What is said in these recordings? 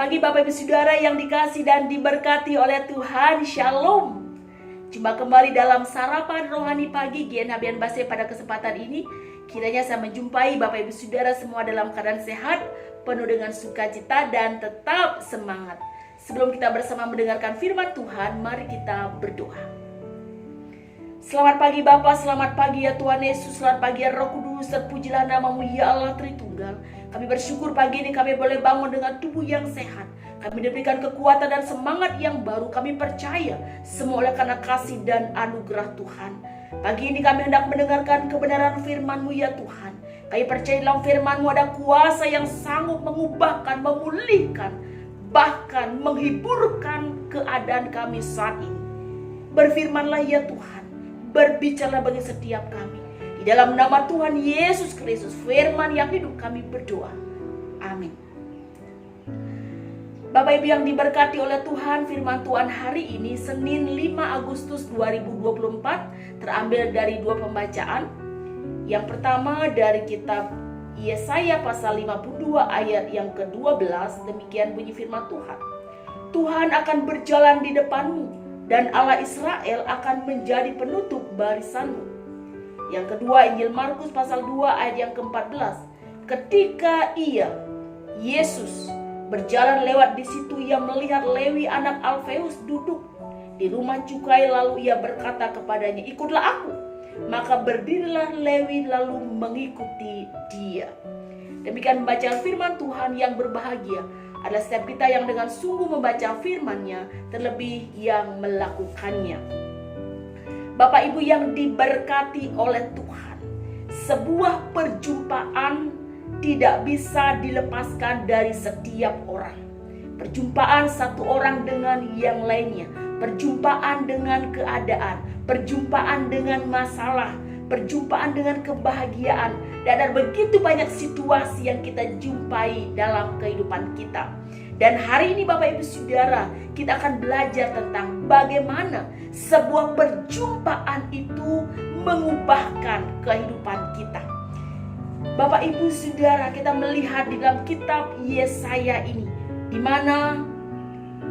pagi Bapak Ibu Saudara yang dikasih dan diberkati oleh Tuhan. Shalom. Jumpa kembali dalam sarapan rohani pagi GNHBN Base pada kesempatan ini. Kiranya saya menjumpai Bapak Ibu Saudara semua dalam keadaan sehat, penuh dengan sukacita dan tetap semangat. Sebelum kita bersama mendengarkan firman Tuhan, mari kita berdoa. Selamat pagi Bapa, selamat pagi ya Tuhan Yesus, selamat pagi ya Roh Kudus, terpujilah namamu ya Allah Tritunggal. Kami bersyukur pagi ini kami boleh bangun dengan tubuh yang sehat. Kami diberikan kekuatan dan semangat yang baru. Kami percaya semua oleh karena kasih dan anugerah Tuhan. Pagi ini kami hendak mendengarkan kebenaran firman-Mu ya Tuhan. Kami percaya dalam firman-Mu ada kuasa yang sanggup mengubahkan, memulihkan, bahkan menghiburkan keadaan kami saat ini. Berfirmanlah ya Tuhan, berbicaralah bagi setiap kami. Di dalam nama Tuhan Yesus Kristus, firman yang hidup kami berdoa. Amin. Bapak Ibu yang diberkati oleh Tuhan, firman Tuhan hari ini Senin 5 Agustus 2024 terambil dari dua pembacaan. Yang pertama dari kitab Yesaya pasal 52 ayat yang ke-12, demikian bunyi firman Tuhan. Tuhan akan berjalan di depanmu dan Allah Israel akan menjadi penutup barisanmu. Yang kedua Injil Markus pasal 2 ayat yang ke-14. Ketika Yesus berjalan lewat di situ, ia melihat Lewi anak Alfeus duduk di rumah cukai, lalu ia berkata kepadanya, "Ikutlah aku." Maka berdirilah Lewi lalu mengikuti dia. Demikian bacaan firman Tuhan. Yang berbahagia adalah setiap kita yang dengan sungguh membaca firman-Nya, terlebih yang melakukannya. Bapak Ibu yang diberkati oleh Tuhan, sebuah perjumpaan tidak bisa dilepaskan dari setiap orang. Perjumpaan satu orang dengan yang lainnya, perjumpaan dengan keadaan, perjumpaan dengan masalah, perjumpaan dengan kebahagiaan, dan ada begitu banyak situasi yang kita jumpai dalam kehidupan kita. Dan hari ini Bapak Ibu Saudara, kita akan belajar tentang bagaimana sebuah perjumpaan itu mengubahkan kehidupan kita. Bapak Ibu Saudara, kita melihat di dalam kitab Yesaya ini, di mana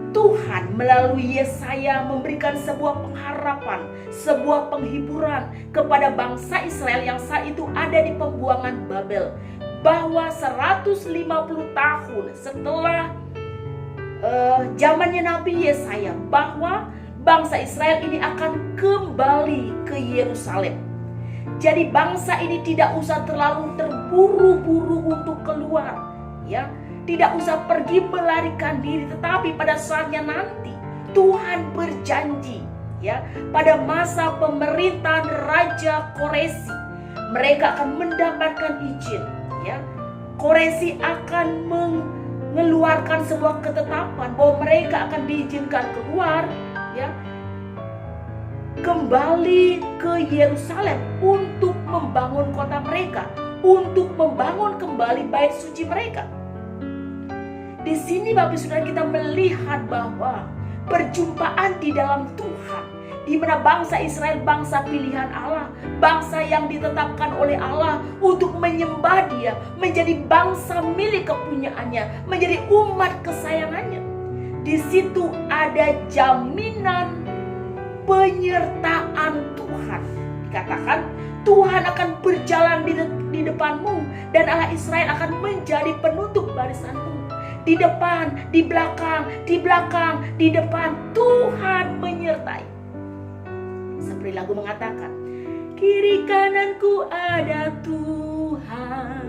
Tuhan melalui Yesaya memberikan sebuah pengharapan, sebuah penghiburan kepada bangsa Israel yang saat itu ada di pembuangan Babel. Bahwa 150 tahun setelah zamannya Nabi Yesaya, bahwa bangsa Israel ini akan kembali ke Yerusalem. Jadi bangsa ini tidak usah terlalu terburu-buru untuk keluar, ya, tidak usah pergi melarikan diri, tetapi pada saatnya nanti Tuhan berjanji, ya, pada masa pemerintahan Raja Koresi, mereka akan mendapatkan izin, ya. Koresi akan mengeluarkan sebuah ketetapan bahwa mereka akan diizinkan keluar, ya, kembali ke Yerusalem untuk membangun kota mereka, untuk membangun kembali bait suci mereka. Di sini Bapak Saudara kita melihat bahwa perjumpaan di dalam Tuhan, di mana bangsa Israel, bangsa pilihan Allah, bangsa yang ditetapkan oleh Allah untuk menyembah Dia, menjadi bangsa milik kepunyaannya, menjadi umat kesayangannya. Di situ ada jaminan penyertaan Tuhan. Dikatakan Tuhan akan berjalan di depanmu dan Allah Israel akan menjadi penutup barisanmu. Di depan, di belakang, di belakang, di depan, Tuhan menyertai. Seperti lagu mengatakan, kiri kananku ada Tuhan,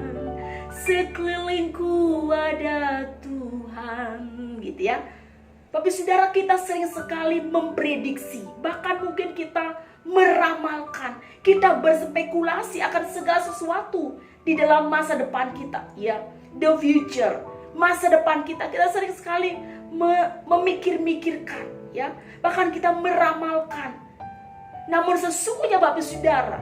sekelilingku ada Tuhan, gitu ya. Tapi saudara, kita sering sekali memprediksi, bahkan mungkin kita meramalkan, kita berspekulasi akan segala sesuatu di dalam masa depan kita, ya, the future, masa depan kita sering sekali memikir-mikirkan, ya, bahkan kita meramalkan. Namun sesungguhnya Bapak Saudara,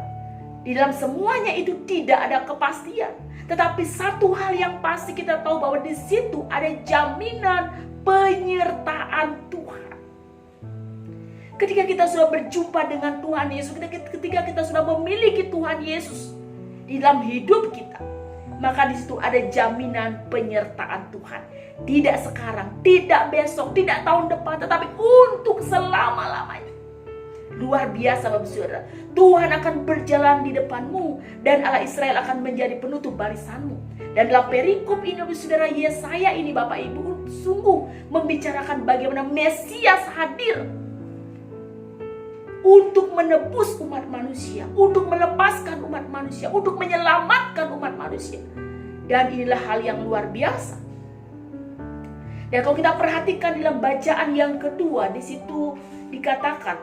di dalam semuanya itu tidak ada kepastian. Tetapi satu hal yang pasti kita tahu bahwa di situ ada jaminan penyertaan Tuhan. Ketika kita sudah berjumpa dengan Tuhan Yesus, ketika kita sudah memiliki Tuhan Yesus di dalam hidup kita, maka di situ ada jaminan penyertaan Tuhan. Tidak sekarang, tidak besok, tidak tahun depan, tetapi untuk selama-lamanya. Luar biasa Bapak Saudara. Tuhan akan berjalan di depanmu dan Allah Israel akan menjadi penutup barisanmu. Dan dalam perikop ini Bapak Saudara, Yesaya ini Bapak Ibu sungguh membicarakan bagaimana Mesias hadir untuk menebus umat manusia, untuk melepaskan umat manusia, untuk menyelamatkan umat manusia. Dan inilah hal yang luar biasa. Dan kalau kita perhatikan dalam bacaan yang kedua, di situ dikatakan,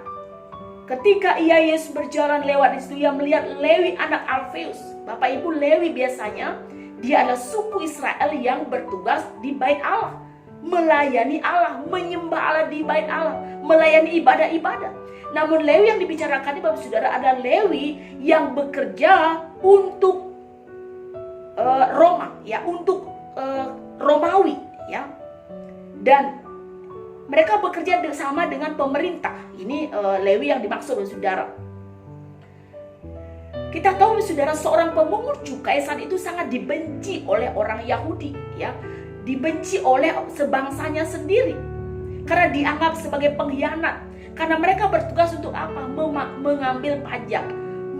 ketika Yesus berjalan lewat di situ, ia melihat Lewi anak Alfeus. Bapak Ibu, Lewi biasanya dia adalah suku Israel yang bertugas di bait Allah, melayani Allah, menyembah Allah di bait Allah, melayani ibadah-ibadah. Namun Lewi yang dibicarakan ini Bapak Saudara adalah Lewi yang bekerja untuk Roma, ya, untuk Romawi, ya. Dan mereka bekerja bersama dengan pemerintah. Ini Lewi yang dimaksud Bapak Saudara. Kita tahu Bapak Saudara, seorang pemungut cukai saat itu sangat dibenci oleh orang Yahudi, ya. Dibenci oleh sebangsanya sendiri karena dianggap sebagai pengkhianat. Karena mereka bertugas untuk apa? Mengambil pajak,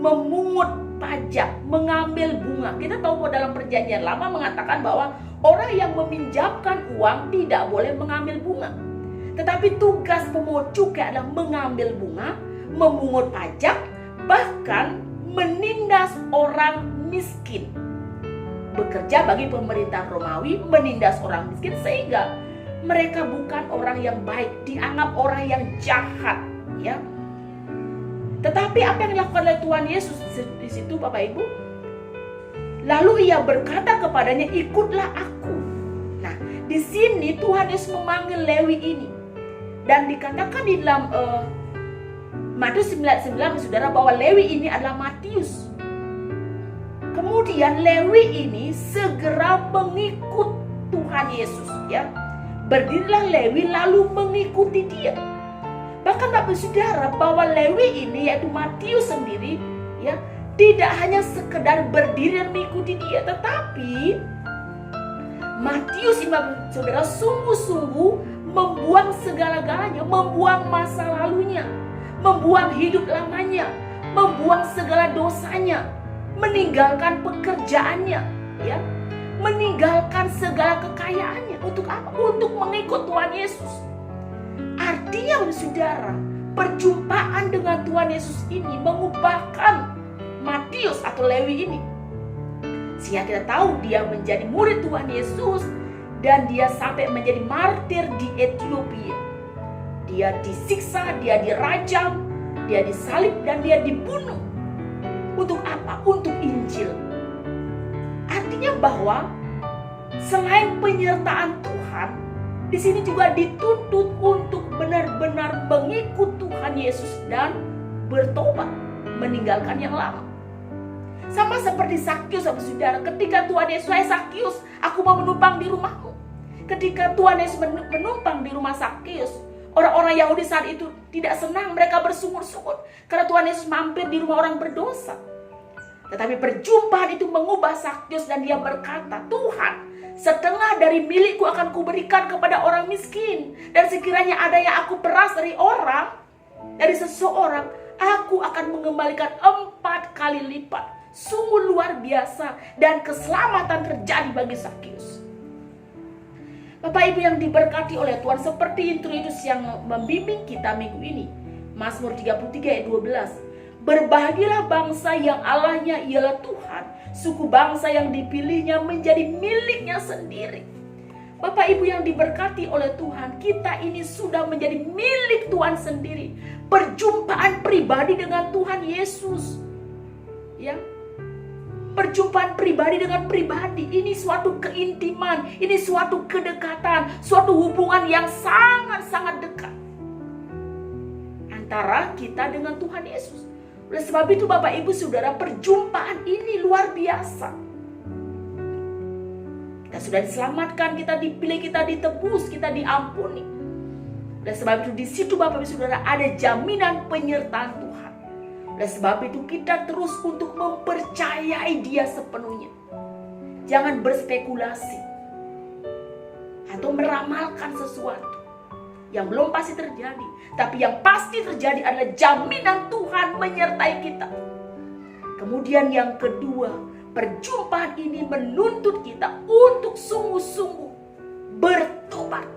memungut pajak, mengambil bunga. Kita tahu bahwa dalam perjanjian lama mengatakan bahwa orang yang meminjamkan uang tidak boleh mengambil bunga. Tetapi tugas pemungut cukai adalah mengambil bunga, memungut pajak, bahkan menindas orang miskin. Bekerja bagi pemerintah Romawi, menindas orang miskin, sehingga mereka bukan orang yang baik, dianggap orang yang jahat, ya. Tetapi apa yang dilakukan oleh Tuhan Yesus di situ Bapak Ibu? Lalu ia berkata kepadanya, ikutlah aku. Nah, di sini Tuhan Yesus memanggil Lewi ini. Dan dikatakan di dalam Matius 9:9 Saudara bahwa Lewi ini adalah Matius. Kemudian Lewi ini segera mengikut Tuhan Yesus, ya. Berdirilah Lewi lalu mengikuti dia. Bahkan Bapak Saudara bahwa Lewi ini yaitu Matius sendiri, ya, tidak hanya sekedar berdiri dan mengikuti dia, tetapi Matius ini Bapak Saudara sungguh-sungguh membuang segala-galanya, membuang masa lalunya, membuang hidup lamanya, membuang segala dosanya, meninggalkan pekerjaannya, ya, meninggalkan segala kekayaannya. Untuk apa? Untuk mengikut Tuhan Yesus. Artinya Saudara, perjumpaan dengan Tuhan Yesus ini mengubahkan Matius atau Lewi ini, sehingga kita tahu dia menjadi murid Tuhan Yesus dan dia sampai menjadi martir di Ethiopia. Dia disiksa, dia dirajam, dia disalib dan dia dibunuh. Untuk apa? Untuk Injil. Artinya bahwa selain penyertaan Tuhan, di sini juga dituntut untuk benar-benar mengikut Tuhan Yesus dan bertobat, meninggalkan yang lama. Sama seperti Sakius, Saudara, ketika Tuhan Yesus, "Hai Sakius, aku mau menumpang di rumahmu." Ketika Tuhan Yesus menumpang di rumah Sakius, orang-orang Yahudi saat itu tidak senang, mereka bersungut-sungut karena Tuhan Yesus mampir di rumah orang berdosa. Tetapi perjumpaan itu mengubah Sakius dan dia berkata, "Tuhan, setengah dari milikku akan kuberikan kepada orang miskin. Dan sekiranya ada yang aku peras dari seseorang, aku akan mengembalikan 4 kali lipat." Sungguh luar biasa dan keselamatan terjadi bagi Sakius. Bapak Ibu yang diberkati oleh Tuhan, seperti introduce yang membimbing kita minggu ini, Mazmur 33 ayat 12. Berbahagialah bangsa yang Allahnya ialah Tuhan, suku bangsa yang dipilihnya menjadi miliknya sendiri. Bapak Ibu yang diberkati oleh Tuhan, kita ini sudah menjadi milik Tuhan sendiri. Perjumpaan pribadi dengan Tuhan Yesus, ya. Perjumpaan pribadi dengan pribadi, ini suatu keintiman, ini suatu kedekatan, suatu hubungan yang sangat-sangat dekat antara kita dengan Tuhan Yesus. Oleh sebab itu Bapak Ibu Saudara, perjumpaan ini luar biasa. Kita sudah diselamatkan, kita dipilih, kita ditebus, kita diampuni. Oleh sebab itu di situ Bapak Ibu Saudara ada jaminan penyertaan Tuhan. Oleh sebab itu kita terus untuk mempercayai Dia sepenuhnya. Jangan berspekulasi atau meramalkan sesuatu yang belum pasti terjadi. Tapi yang pasti terjadi adalah jaminan Tuhan menyertai kita. Kemudian yang kedua, perjumpaan ini menuntut kita untuk sungguh-sungguh bertobat.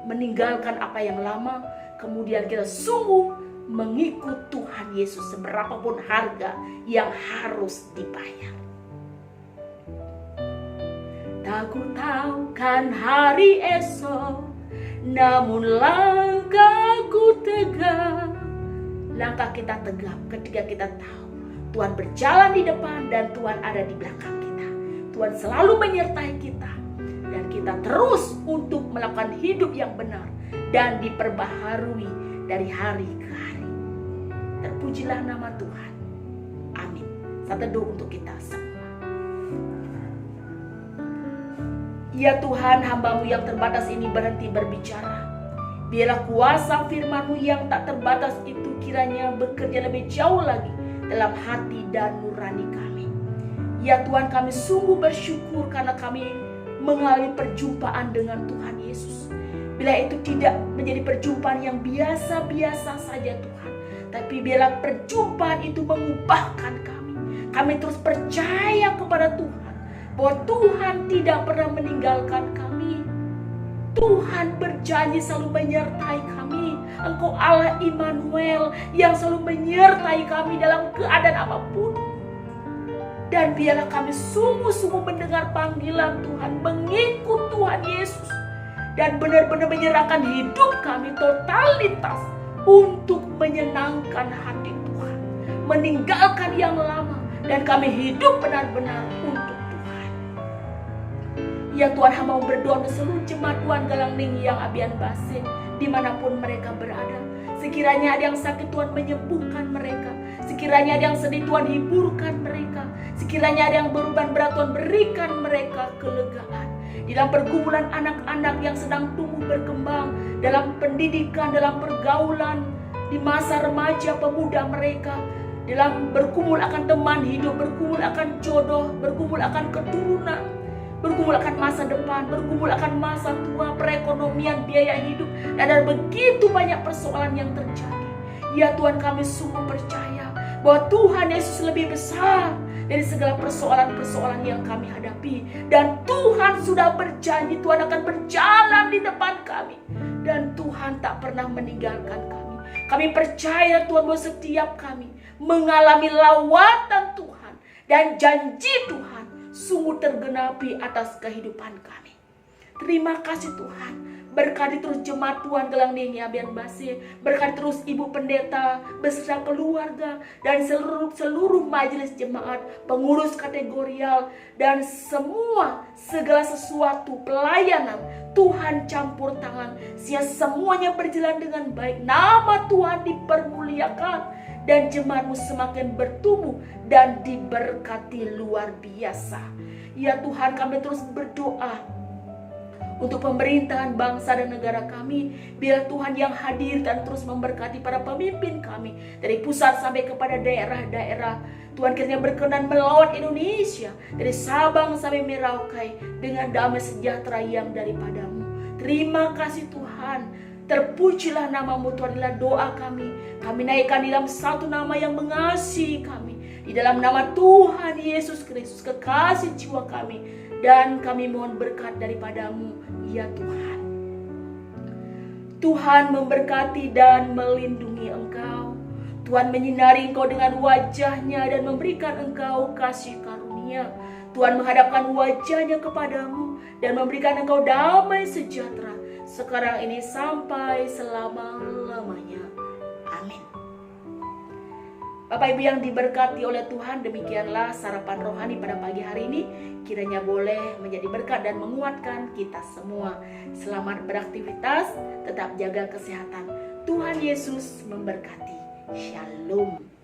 Meninggalkan apa yang lama, kemudian kita sungguh mengikut Tuhan Yesus seberapapun harga yang harus dibayar. Tak ku tahu kan hari esok, namun langkahku tegap. Langkah kita tegap ketika kita tahu Tuhan berjalan di depan dan Tuhan ada di belakang kita. Tuhan selalu menyertai kita dan kita terus untuk melakukan hidup yang benar dan diperbaharui dari hari ke hari. Terpujilah nama Tuhan. Amin. Satu doa untuk kita semua. Ya Tuhan, hamba-Mu yang terbatas ini berhenti berbicara. Biarlah kuasa firman-Mu yang tak terbatas itu kiranya bekerja lebih jauh lagi dalam hati dan nurani kami. Ya Tuhan, kami sungguh bersyukur karena kami mengalami perjumpaan dengan Tuhan Yesus. Bila itu tidak menjadi perjumpaan yang biasa-biasa saja Tuhan, tapi biarlah perjumpaan itu mengubahkan kami. Kami terus percaya kepada Tuhan bahwa Tuhan tidak pernah meninggalkan kami. Tuhan berjanji selalu menyertai kami. Engkau Allah Immanuel yang selalu menyertai kami dalam keadaan apapun. Dan biarlah kami sungguh-sungguh mendengar panggilan Tuhan, mengikut Tuhan Yesus, dan benar-benar menyerahkan hidup kami totalitas untuk menyenangkan hati Tuhan, meninggalkan yang lama, dan kami hidup benar-benar untuk ya Tuhan. Hamba berdoa untuk seluruh jemaat Tuhan Galangning yang Abian Base dimanapun mereka berada. Sekiranya ada yang sakit, Tuhan menyembuhkan mereka. Sekiranya ada yang sedih, Tuhan hiburkan mereka. Sekiranya ada yang beruban berat, Tuhan berikan mereka kelegaan. Di dalam pergumulan anak-anak yang sedang tumbuh berkembang, dalam pendidikan, dalam pergaulan, di masa remaja pemuda mereka, dalam bergumul akan teman hidup, bergumul akan jodoh, bergumul akan keturunan, bergumul akan masa depan, bergumul akan masa tua, perekonomian, biaya hidup, dan ada begitu banyak persoalan yang terjadi. Ya Tuhan, kami sungguh percaya bahwa Tuhan Yesus lebih besar dari segala persoalan-persoalan yang kami hadapi. Dan Tuhan sudah berjanji Tuhan akan berjalan di depan kami. Dan Tuhan tak pernah meninggalkan kami. Kami percaya Tuhan bahwa setiap kami mengalami lawatan Tuhan. Dan janji Tuhan sungguh tergenapi atas kehidupan kami. Terima kasih Tuhan. Berkati terus jemaat Tuhan Galangning Abian Base. Berkati terus Ibu Pendeta beserta keluarga dan seluruh majelis jemaat, pengurus kategorial, dan segala sesuatu pelayanan Tuhan campur tangan sehingga semuanya berjalan dengan baik. Nama Tuhan dipermuliakan dan jemaatmu semakin bertumbuh dan diberkati luar biasa. Ya Tuhan, kami terus berdoa untuk pemerintahan bangsa dan negara kami. Biar Tuhan yang hadir dan terus memberkati para pemimpin kami dari pusat sampai kepada daerah-daerah. Tuhan kiranya berkenan melawat Indonesia dari Sabang sampai Merauke dengan damai sejahtera yang daripadamu. Terima kasih Tuhan. Terpujilah namamu Tuhan. Inilah doa kami. Kami naikkan di dalam satu nama yang mengasihi kami, di dalam nama Tuhan Yesus Kristus, kekasih jiwa kami. Dan kami mohon berkat daripadamu, ya Tuhan. Tuhan memberkati dan melindungi engkau. Tuhan menyinari engkau dengan wajahnya dan memberikan engkau kasih karunia. Tuhan menghadapkan wajahnya kepadamu dan memberikan engkau damai sejahtera sekarang ini sampai selama-lamanya. Amin. Bapak Ibu yang diberkati oleh Tuhan, demikianlah sarapan rohani pada pagi hari ini. Kiranya boleh menjadi berkat dan menguatkan kita semua. Selamat beraktivitas, tetap jaga kesehatan. Tuhan Yesus memberkati. Shalom.